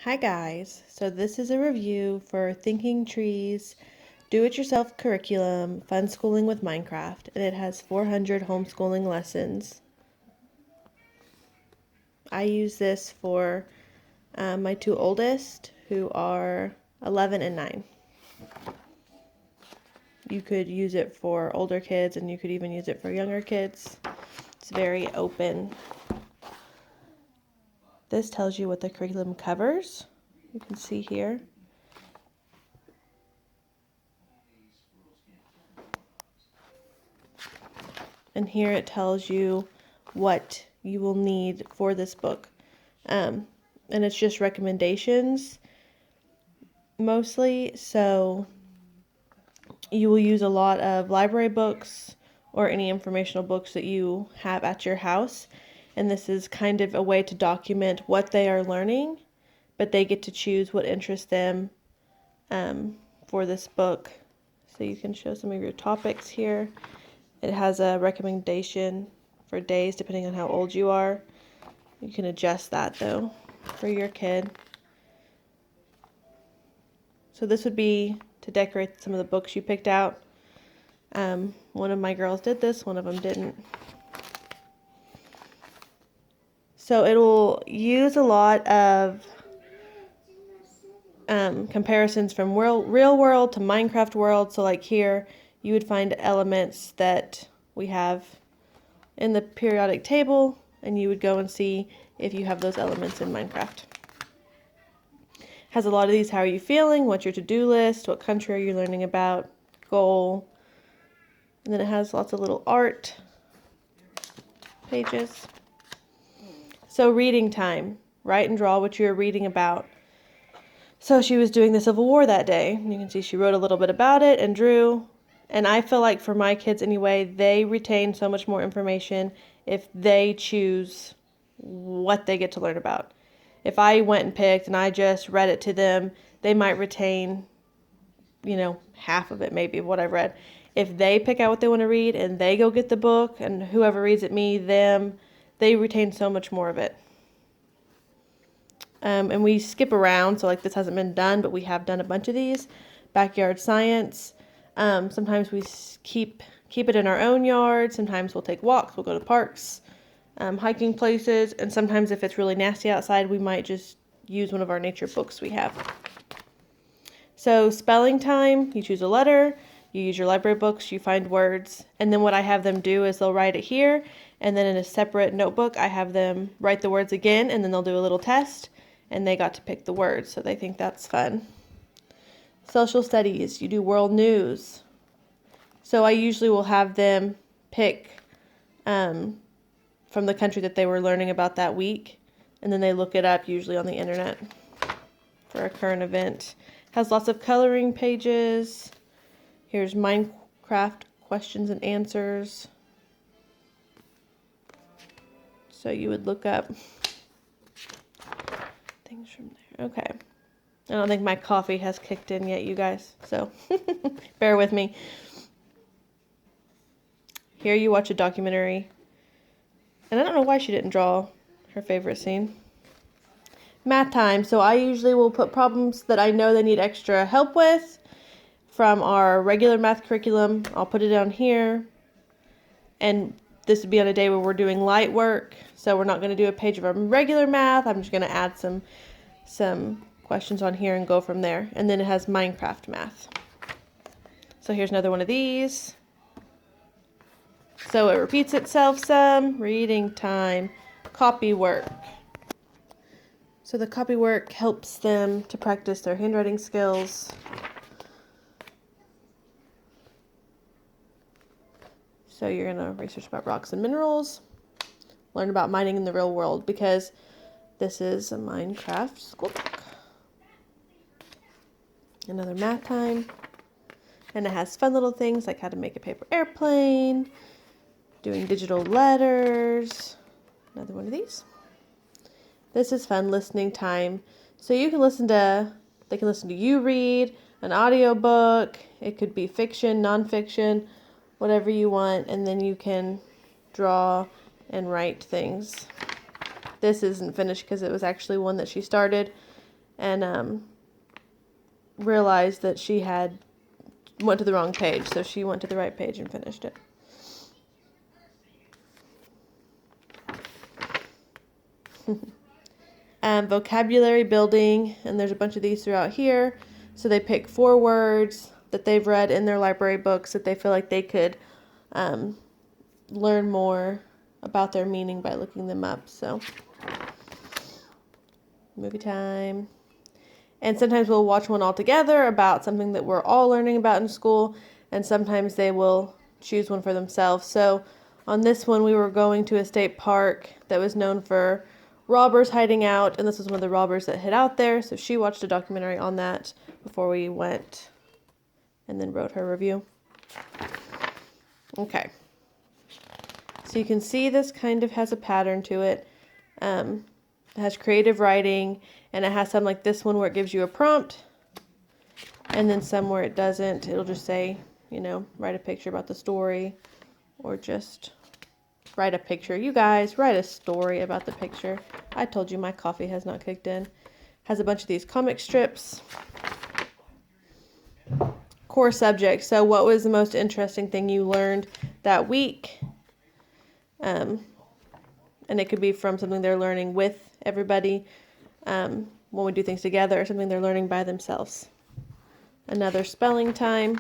Hi guys, so this is a review for Thinking Trees Do-It-Yourself Curriculum Fun Schooling with Minecraft, and it has 400 homeschooling lessons. I use this for my two oldest, who are 11 and 9. You could use it for older kids, and you could even use it for younger kids. It's very open. This tells you what the curriculum covers. You can see here. And here it tells you what you will need for this book. And it's just recommendations mostly. So you will use a lot of library books or any informational books that you have at your house. And this is kind of a way to document what they are learning, but they get to choose what interests them for this book. So you can show some of your topics here. It has a recommendation for days depending on how old you are. You can adjust that though for your kid. So this would be to decorate some of the books you picked out. One of my girls did this, one of them didn't. So it will use a lot of comparisons from real world to Minecraft world. So like here, you would find elements that we have in the periodic table, and you would go and see if you have those elements in Minecraft. Has a lot of these, how are you feeling, what's your to-do list, what country are you learning about, goal, and then it has lots of little art pages. So reading time, write and draw what you're reading about. So she was doing the Civil War that day. You can see she wrote a little bit about it and drew. And I feel like for my kids anyway, they retain so much more information if they choose what they get to learn about. If I went and picked and I just read it to them, they might retain, half of it maybe of what I've read. If they pick out what they want to read and they go get the book, and whoever reads it, me, them, they retain so much more of it. And we skip around, so like this hasn't been done, but we have done a bunch of these. Backyard science. Sometimes we keep it in our own yard. Sometimes we'll take walks. We'll go to parks, hiking places, and sometimes if it's really nasty outside, we might just use one of our nature books we have. So spelling time, you choose a letter, you use your library books, you find words, and then what I have them do is they'll write it here, and then in a separate notebook, I have them write the words again, and then they'll do a little test, and they got to pick the words, so they think that's fun. Social studies, you do world news. So I usually will have them pick from the country that they were learning about that week, and then they look it up usually on the internet for a current event. Has lots of coloring pages. Here's Minecraft questions and answers. So you would look up things from there. Okay. I don't think my coffee has kicked in yet, you guys, so bear with me. Here you watch a documentary. And I don't know why she didn't draw her favorite scene. Math time. So I usually will put problems that I know they need extra help with from our regular math curriculum. I'll put it down here. And this would be on a day where we're doing light work. So we're not going to do a page of our regular math. I'm just going to add some questions on here and go from there. And then it has Minecraft math. So here's another one of these. So it repeats itself some. Reading time. Copy work. So the copy work helps them to practice their handwriting skills. So you're going to research about rocks and minerals. Learn about mining in the real world because this is a Minecraft school book. Another math time. And it has fun little things like how to make a paper airplane, doing digital letters. Another one of these. This is fun listening time. So you can they can listen to you read, an audio book. It could be fiction, nonfiction, whatever you want. And then you can draw and write things. This isn't finished because it was actually one that she started. and realized that she had went to the wrong page, so she went to the right page and finished it. Vocabulary building, and there's a bunch of these throughout here. So they pick 4 words that they've read in their library books that they feel like they could learn more about their meaning by looking them up. So movie time. And sometimes we'll watch one all together about something that we're all learning about in school, and sometimes they will choose one for themselves. So on this one, we were going to a state park that was known for robbers hiding out, and this was one of the robbers that hid out there. So she watched a documentary on that before we went and then wrote her review. Okay. So you can see this kind of has a pattern to it. It has creative writing, and it has some like this one where it gives you a prompt, and then some where it doesn't. It'll just say, you know, write a picture about the story, or just write a picture. You guys, write a story about the picture. I told you my coffee has not kicked in. Has a bunch of these comic strips. Core subject. So what was the most interesting thing you learned that week? And it could be from something they're learning with everybody when we do things together, or something they're learning by themselves. Another spelling time.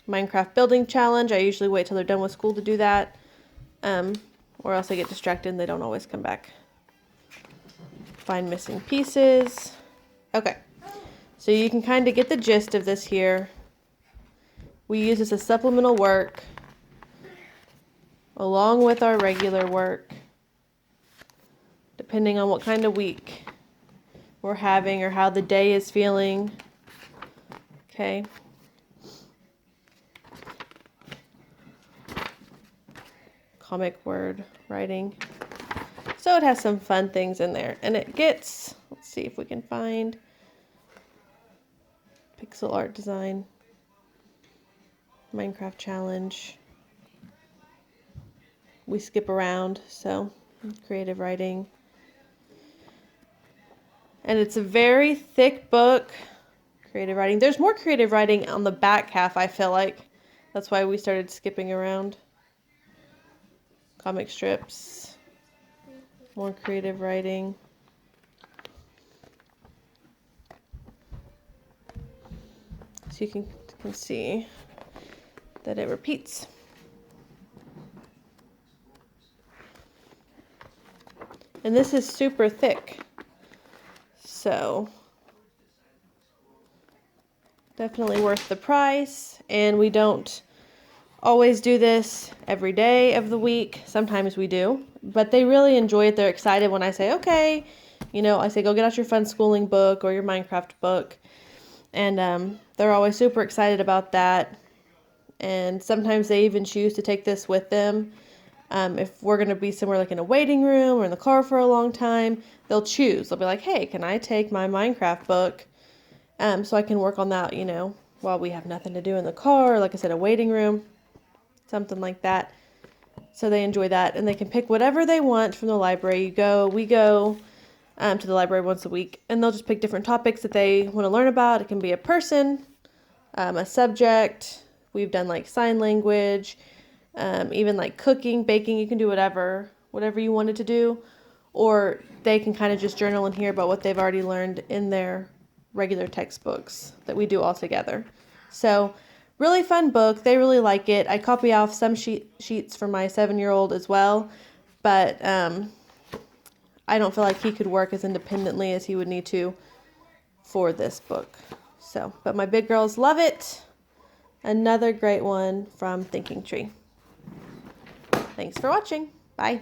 Minecraft building challenge. I usually wait till they're done with school to do that, or else they get distracted and they don't always come back. Find missing pieces. Okay, so you can kind of get the gist of this here. We use this as supplemental work along with our regular work, depending on what kind of week we're having or how the day is feeling. Okay. Comic word writing. So it has some fun things in there. And it gets, let's see if we can find pixel art design, Minecraft challenge. We skip around, so creative writing. And it's a very thick book, creative writing. There's more creative writing on the back half, I feel like. That's why we started skipping around. Comic strips, more creative writing. So you can see that it repeats. And this is super thick, so definitely worth the price. And we don't always do this every day of the week. Sometimes we do, but they really enjoy it. They're excited when I say, okay, you know, I say, go get out your fun schooling book or your Minecraft book. And they're always super excited about that. And sometimes they even choose to take this with them. If we're going to be somewhere like in a waiting room or in the car for a long time, they'll choose. They'll be like, hey, can I take my Minecraft book so I can work on that, you know, while we have nothing to do in the car, or like I said, a waiting room. Something like that. So they enjoy that, and they can pick whatever they want from the library. We go to the library once a week, and they'll just pick different topics that they want to learn about. It can be a person, a subject. We've done like sign language, even like cooking, baking. You can do whatever you wanted to do, or they can kind of just journal and hear about what they've already learned in their regular textbooks that we do all together. So really fun book. They really like it. I copy off some sheets for my 7-year-old as well, but I don't feel like he could work as independently as he would need to for this book. So, but my big girls love it. Another great one from Thinking Tree. Thanks for watching. Bye.